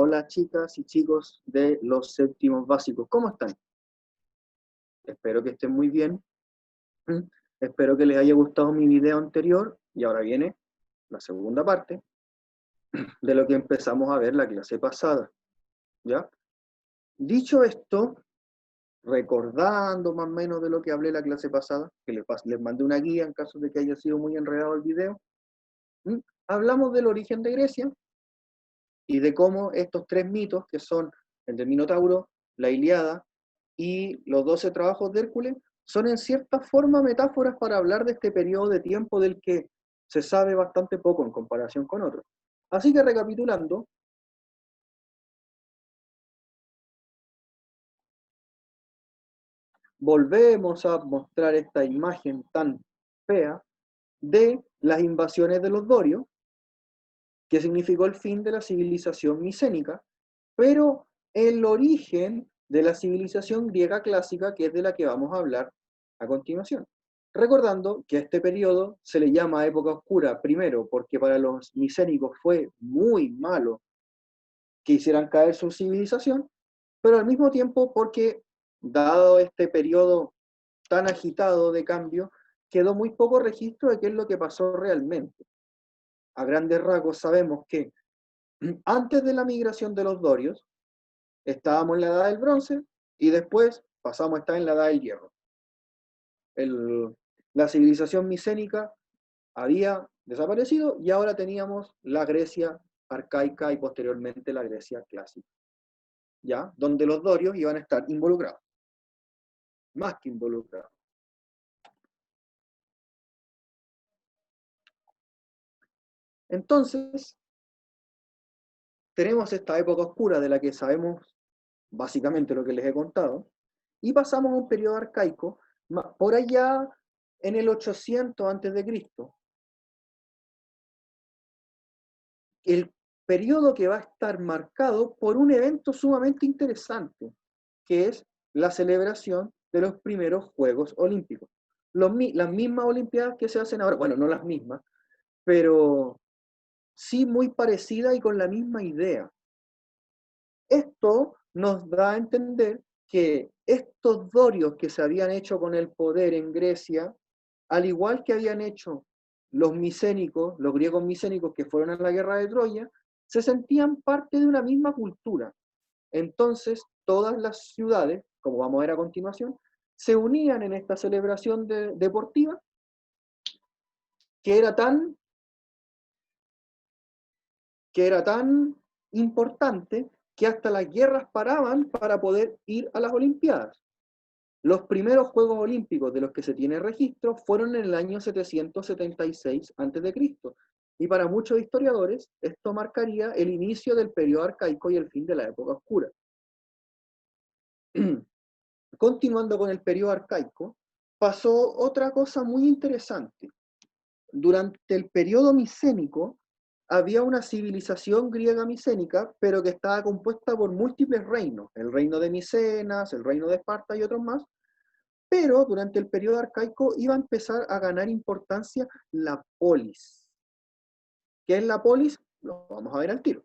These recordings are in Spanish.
Hola chicas y chicos de los séptimos básicos, ¿cómo están? Espero que estén muy bien. Espero que les haya gustado mi video anterior y ahora viene la segunda parte de lo que empezamos a ver la clase pasada. ¿Ya? Dicho esto, recordando más o menos de lo que hablé la clase pasada, que les mandé una guía en caso de que haya sido muy enredado el video, hablamos del origen de Grecia y de cómo estos tres mitos, que son el del Minotauro, la Ilíada y los 12 trabajos de Hércules, son en cierta forma metáforas para hablar de este periodo de tiempo del que se sabe bastante poco en comparación con otros. Así que recapitulando, volvemos a mostrar esta imagen tan fea de las invasiones de los dorios, que significó el fin de la civilización micénica, pero el origen de la civilización griega clásica, que es de la que vamos a hablar a continuación. Recordando que a este periodo se le llama época oscura, primero porque para los micénicos fue muy malo que hicieran caer su civilización, pero al mismo tiempo porque, dado este periodo tan agitado de cambio, quedó muy poco registro de qué es lo que pasó realmente. A grandes rasgos sabemos que antes de la migración de los dorios, estábamos en la edad del bronce y después pasamos a estar en la edad del hierro. La civilización micénica había desaparecido y ahora teníamos la Grecia arcaica y posteriormente la Grecia clásica, ¿ya? Donde los dorios iban a estar involucrados, más que involucrados. Entonces, tenemos esta época oscura de la que sabemos básicamente lo que les he contado, y pasamos a un periodo arcaico, por allá en el 800 a.C., el periodo que va a estar marcado por un evento sumamente interesante, que es la celebración de los primeros Juegos Olímpicos. Las mismas Olimpiadas que se hacen ahora, bueno, no las mismas, pero sí muy parecidas y con la misma idea. Esto nos da a entender que estos dorios que se habían hecho con el poder en Grecia, al igual que habían hecho los micénicos, los griegos micénicos que fueron a la guerra de Troya, se sentían parte de una misma cultura. Entonces, todas las ciudades, como vamos a ver a continuación, se unían en esta celebración deportiva que era tan importante que hasta las guerras paraban para poder ir a las Olimpiadas. Los primeros Juegos Olímpicos de los que se tiene registro fueron en el año 776 a.C., y para muchos historiadores esto marcaría el inicio del periodo arcaico y el fin de la época oscura. Continuando con el periodo arcaico, pasó otra cosa muy interesante. Durante el periodo micénico había una civilización griega micénica, pero que estaba compuesta por múltiples reinos, el reino de Micenas, el reino de Esparta y otros más, pero durante el periodo arcaico iba a empezar a ganar importancia la polis. ¿Qué es la polis? Lo vamos a ver al tiro.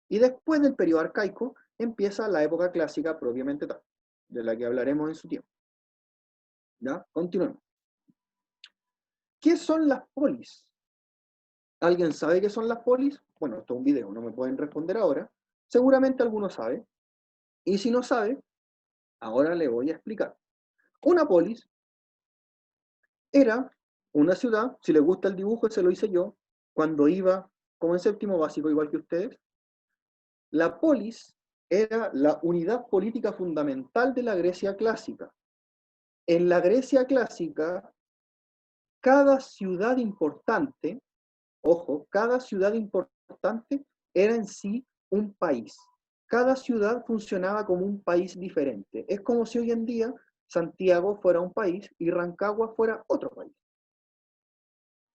Y después del periodo arcaico empieza la época clásica propiamente tal, de la que hablaremos en su tiempo. ¿Ya? Continuemos. ¿Qué son las polis? ¿Alguien sabe qué son las polis? Bueno, esto es un video, no me pueden responder ahora. Seguramente alguno sabe. Y si no sabe, ahora le voy a explicar. Una polis era una ciudad, si les gusta el dibujo, se lo hice yo, cuando iba como en séptimo básico, igual que ustedes. La polis era la unidad política fundamental de la Grecia clásica. En la Grecia clásica, cada ciudad importante, ojo, cada ciudad importante era en sí un país. Cada ciudad funcionaba como un país diferente. Es como si hoy en día Santiago fuera un país y Rancagua fuera otro país.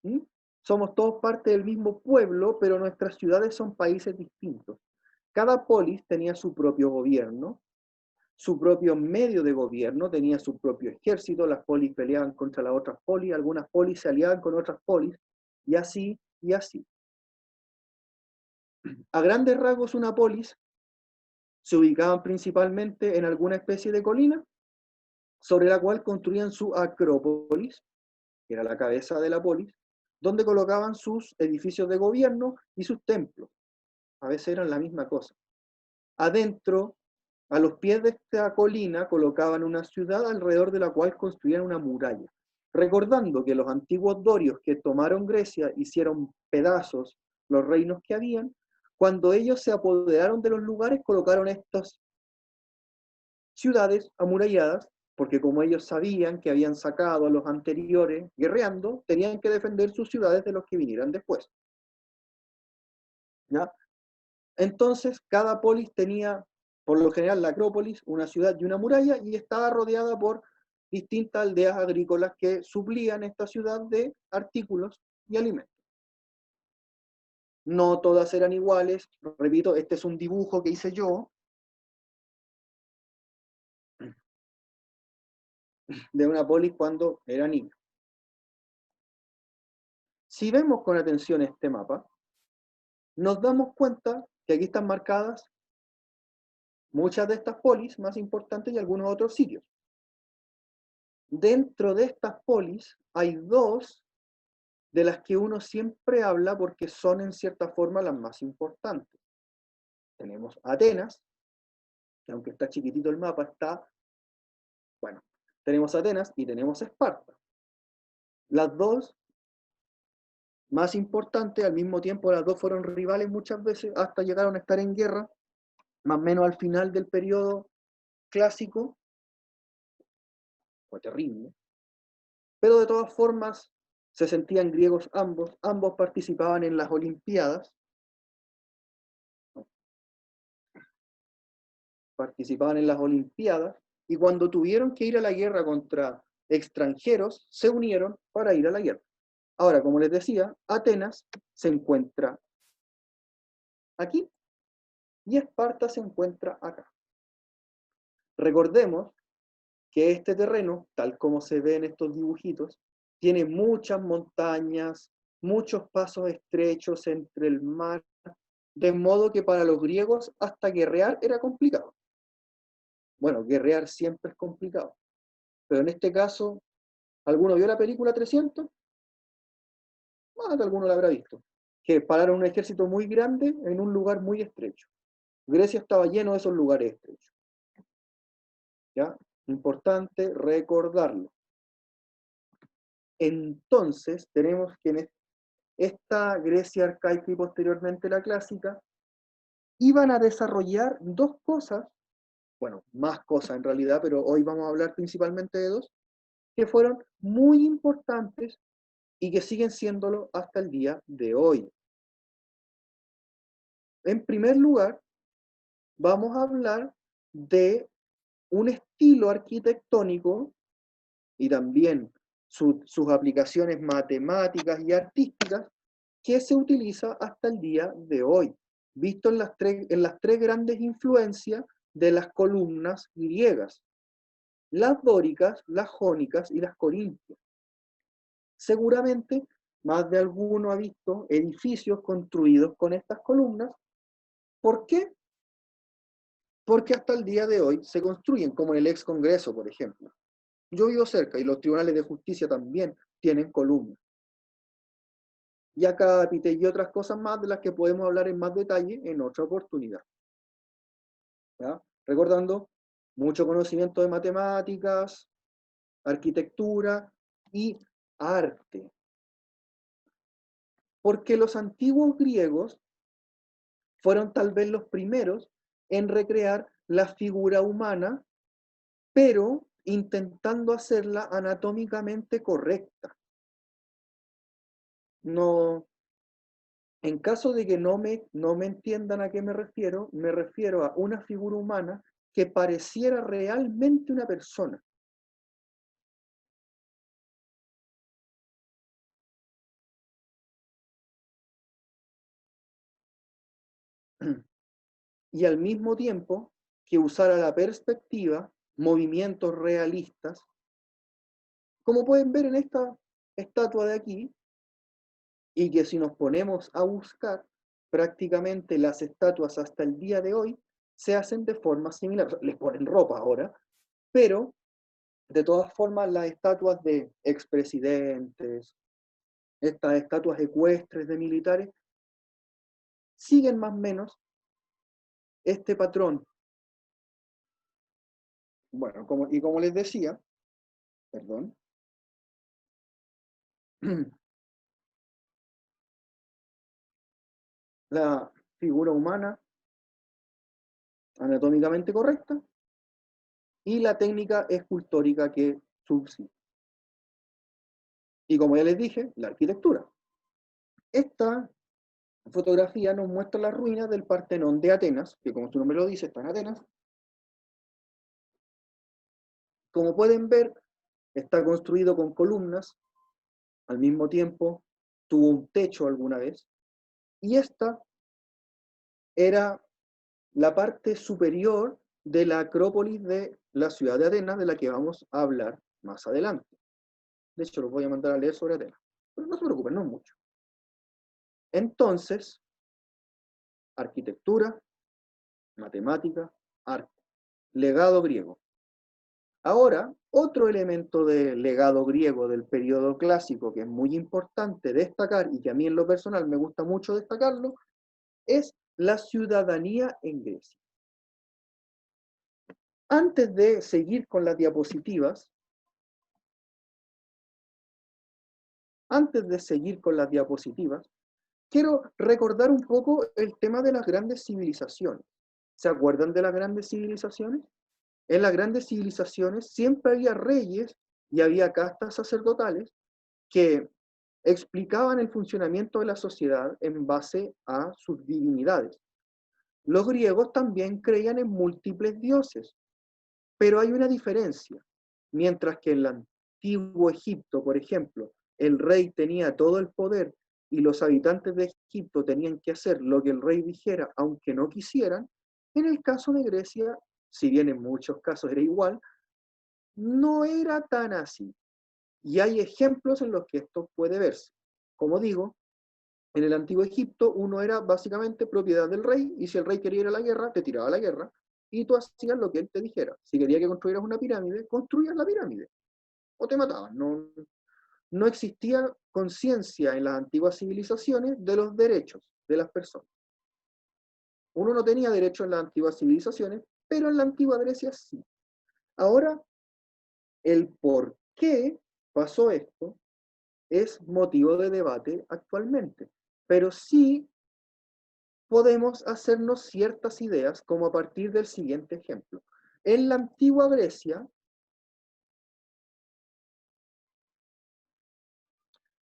¿Mm? Somos todos parte del mismo pueblo, pero nuestras ciudades son países distintos. Cada polis tenía su propio gobierno, su propio medio de gobierno, tenía su propio ejército, las polis peleaban contra las otras polis, algunas polis se aliaban con otras polis, y así, y así. A grandes rasgos, una polis se ubicaban principalmente en alguna especie de colina, sobre la cual construían su acrópolis, que era la cabeza de la polis, donde colocaban sus edificios de gobierno y sus templos. A veces eran la misma cosa. Adentro, a los pies de esta colina, colocaban una ciudad alrededor de la cual construían una muralla. Recordando que los antiguos dorios que tomaron Grecia hicieron pedazos los reinos que habían, cuando ellos se apoderaron de los lugares, colocaron estas ciudades amuralladas, porque como ellos sabían que habían sacado a los anteriores guerreando, tenían que defender sus ciudades de los que vinieran después. ¿Ya? Entonces, cada polis tenía, por lo general, la Acrópolis, una ciudad y una muralla, y estaba rodeada por distintas aldeas agrícolas que suplían esta ciudad de artículos y alimentos. No todas eran iguales, repito, este es un dibujo que hice yo de una polis cuando era niño. Si vemos con atención este mapa, nos damos cuenta que aquí están marcadas muchas de estas polis más importantes y algunos otros sitios. Dentro de estas polis hay dos de las que uno siempre habla porque son en cierta forma las más importantes. Tenemos Atenas, que aunque está chiquitito el mapa, está, bueno, tenemos Atenas y tenemos Esparta. Las dos más importantes, al mismo tiempo las dos fueron rivales muchas veces, hasta llegaron a estar en guerra, más o menos al final del periodo clásico. Fue terrible. Pero de todas formas, se sentían griegos ambos, ambos participaban en las Olimpiadas, y cuando tuvieron que ir a la guerra contra extranjeros, se unieron para ir a la guerra. Ahora, como les decía, Atenas se encuentra aquí y Esparta se encuentra acá. Recordemos que este terreno, tal como se ve en estos dibujitos, tiene muchas montañas, muchos pasos estrechos entre el mar, de modo que para los griegos hasta guerrear era complicado. Bueno, guerrear siempre es complicado, pero en este caso, ¿alguno vio la película 300? Más de alguno la habrá visto. Que pararon un ejército muy grande en un lugar muy estrecho. Grecia estaba lleno de esos lugares estrechos. ¿Ya? Importante recordarlo. Entonces, tenemos que en esta Grecia arcaica y posteriormente la clásica, iban a desarrollar dos cosas, bueno, más cosas en realidad, pero hoy vamos a hablar principalmente de dos, que fueron muy importantes y que siguen siéndolo hasta el día de hoy. En primer lugar, vamos a hablar de un estilo arquitectónico y también sus aplicaciones matemáticas y artísticas que se utiliza hasta el día de hoy, visto en las tres grandes influencias de las columnas griegas, las dóricas, las jónicas y las corintias. Seguramente más de alguno ha visto edificios construidos con estas columnas. ¿Por qué? Porque hasta el día de hoy se construyen, como en el ex Congreso, por ejemplo. Yo vivo cerca y los tribunales de justicia también tienen columnas. Y acá y otras cosas más de las que podemos hablar en más detalle en otra oportunidad. ¿Ya? Recordando, mucho conocimiento de matemáticas, arquitectura y arte. Porque los antiguos griegos fueron tal vez los primeros en recrear la figura humana, pero intentando hacerla anatómicamente correcta. No, en caso de que no me entiendan a qué me refiero a una figura humana que pareciera realmente una persona. Y al mismo tiempo que usara la perspectiva, movimientos realistas, como pueden ver en esta estatua de aquí, y que si nos ponemos a buscar, prácticamente las estatuas hasta el día de hoy se hacen de forma similar. O sea, les ponen ropa ahora, pero de todas formas las estatuas de expresidentes, estas estatuas ecuestres de militares, siguen más o menos este patrón. Bueno, como les decía, perdón, la figura humana anatómicamente correcta y la técnica escultórica que subsiste. Y como ya les dije, la arquitectura. Esta fotografía nos muestra las ruinas del Partenón de Atenas, que como su nombre lo dice, está en Atenas. Como pueden ver, está construido con columnas, al mismo tiempo tuvo un techo alguna vez, y esta era la parte superior de la Acrópolis de la ciudad de Atenas, de la que vamos a hablar más adelante. De hecho, los voy a mandar a leer sobre Atenas. Pero no se preocupen, no es mucho. Entonces, arquitectura, matemática, arte, legado griego. Ahora, otro elemento del legado griego del periodo clásico que es muy importante destacar y que a mí en lo personal me gusta mucho destacarlo, es la ciudadanía en Grecia. Antes de seguir con las diapositivas, quiero recordar un poco el tema de las grandes civilizaciones. ¿Se acuerdan de las grandes civilizaciones? En las grandes civilizaciones siempre había reyes y había castas sacerdotales que explicaban el funcionamiento de la sociedad en base a sus divinidades. Los griegos también creían en múltiples dioses, pero hay una diferencia. Mientras que en el antiguo Egipto, por ejemplo, el rey tenía todo el poder y los habitantes de Egipto tenían que hacer lo que el rey dijera, aunque no quisieran, en el caso de Grecia, si bien en muchos casos era igual, no era tan así. Y hay ejemplos en los que esto puede verse. Como digo, en el antiguo Egipto uno era básicamente propiedad del rey, y si el rey quería ir a la guerra, te tiraba a la guerra, y tú hacías lo que él te dijera. Si quería que construyeras una pirámide, construías la pirámide, o te mataban. No existía conciencia en las antiguas civilizaciones de los derechos de las personas. Uno no tenía derecho en las antiguas civilizaciones, pero en la antigua Grecia sí. Ahora, el por qué pasó esto es motivo de debate actualmente, pero sí podemos hacernos ciertas ideas como a partir del siguiente ejemplo. En la antigua Grecia,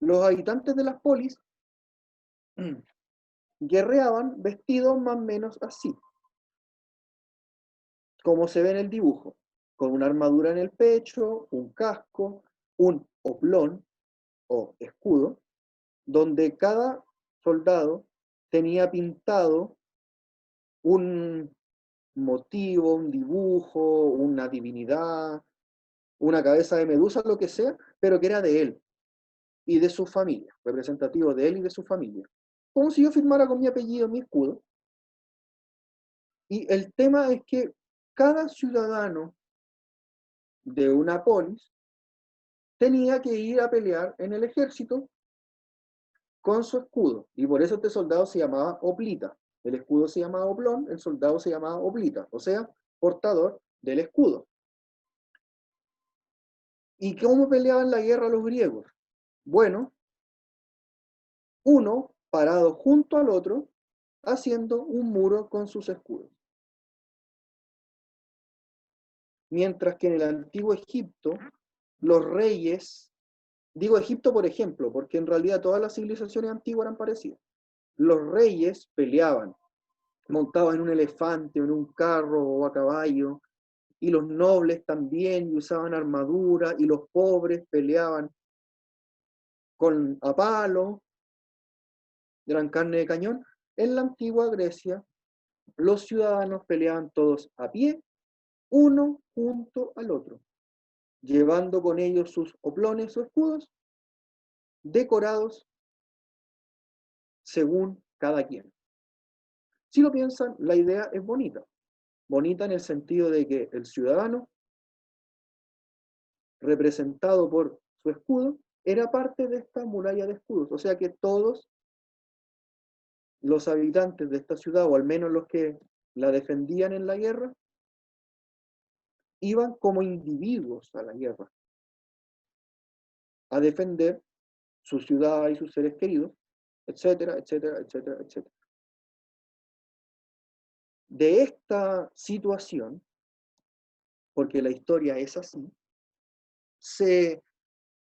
los habitantes de las polis guerreaban vestidos más o menos así, como se ve en el dibujo, con una armadura en el pecho, un casco, un oplón o escudo, donde cada soldado tenía pintado un motivo, un dibujo, una divinidad, una cabeza de medusa, lo que sea, pero que era de él y de su familia, representativo de él y de su familia. Como si yo firmara con mi apellido, mi escudo. Y el tema es que cada ciudadano de una polis tenía que ir a pelear en el ejército con su escudo. Y por eso este soldado se llamaba oplita. El escudo se llamaba oplón, el soldado se llamaba oplita, o sea, portador del escudo. ¿Y cómo peleaban la guerra los griegos? Bueno, uno parado junto al otro, haciendo un muro con sus escudos. Mientras que en el antiguo Egipto, los reyes, digo Egipto por ejemplo, porque en realidad todas las civilizaciones antiguas eran parecidas, los reyes peleaban, montaban en un elefante, en un carro o a caballo, y los nobles también y usaban armadura, y los pobres peleaban con a palo, eran carne de cañón. En la antigua Grecia, los ciudadanos peleaban todos a pie, uno junto al otro, llevando con ellos sus oplones o escudos, decorados según cada quien. Si lo piensan, la idea es bonita. Bonita en el sentido de que el ciudadano, representado por su escudo, era parte de esta muralla de escudos. O sea que todos los habitantes de esta ciudad, o al menos los que la defendían en la guerra, iban como individuos a la guerra, a defender su ciudad y sus seres queridos, etcétera, etcétera, etcétera, etcétera. De esta situación, porque la historia es así, se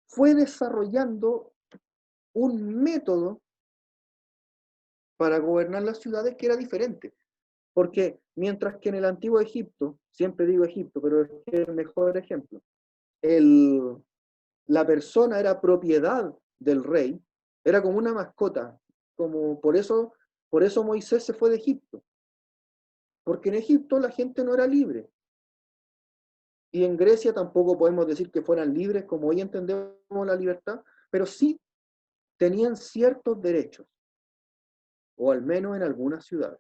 fue desarrollando un método para gobernar las ciudades que era diferente. Porque mientras que en el antiguo Egipto, siempre digo Egipto, pero es el mejor ejemplo, la persona era propiedad del rey, era como una mascota, como por eso Moisés se fue de Egipto, porque en Egipto la gente no era libre, y en Grecia tampoco podemos decir que fueran libres como hoy entendemos la libertad, pero sí tenían ciertos derechos, o al menos en algunas ciudades.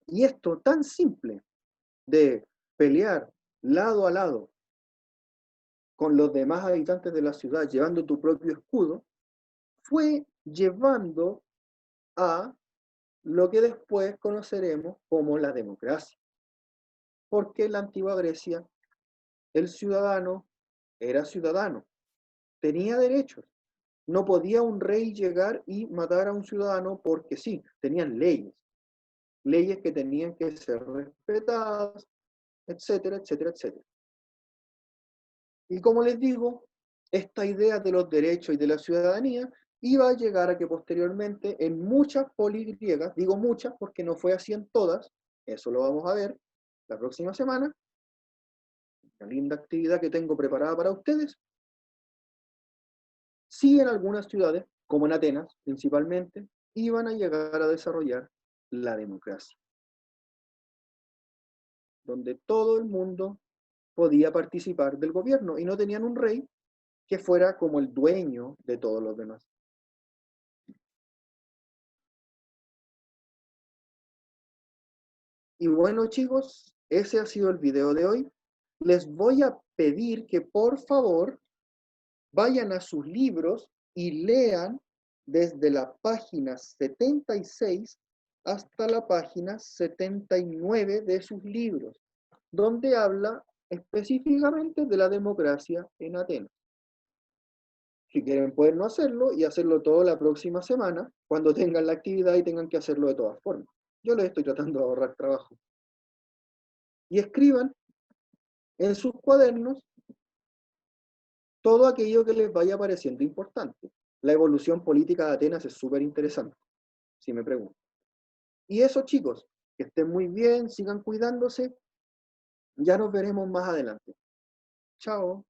Y esto tan simple de pelear lado a lado con los demás habitantes de la ciudad, llevando tu propio escudo, fue llevando a lo que después conoceremos como la democracia. Porque en la antigua Grecia el ciudadano era ciudadano, tenía derechos. No podía un rey llegar y matar a un ciudadano porque sí, tenían leyes, leyes que tenían que ser respetadas, etcétera, etcétera, etcétera. Y como les digo, esta idea de los derechos y de la ciudadanía iba a llegar a que posteriormente en muchas polis griegas, digo muchas porque no fue así en todas, eso lo vamos a ver la próxima semana, una linda actividad que tengo preparada para ustedes, sí en algunas ciudades, como en Atenas principalmente, iban a llegar a desarrollar la democracia, donde todo el mundo podía participar del gobierno y no tenían un rey que fuera como el dueño de todos los demás. Y bueno, chicos, ese ha sido el video de hoy. Les voy a pedir que por favor vayan a sus libros y lean desde la página 76 hasta la página 79 de sus libros, donde habla específicamente de la democracia en Atenas. Si quieren pueden no hacerlo y hacerlo todo la próxima semana, cuando tengan la actividad y tengan que hacerlo de todas formas. Yo les estoy tratando de ahorrar trabajo. Y escriban en sus cuadernos todo aquello que les vaya pareciendo importante. La evolución política de Atenas es súper interesante, si me preguntan. Y eso, chicos, que estén muy bien, sigan cuidándose, ya nos veremos más adelante. Chao.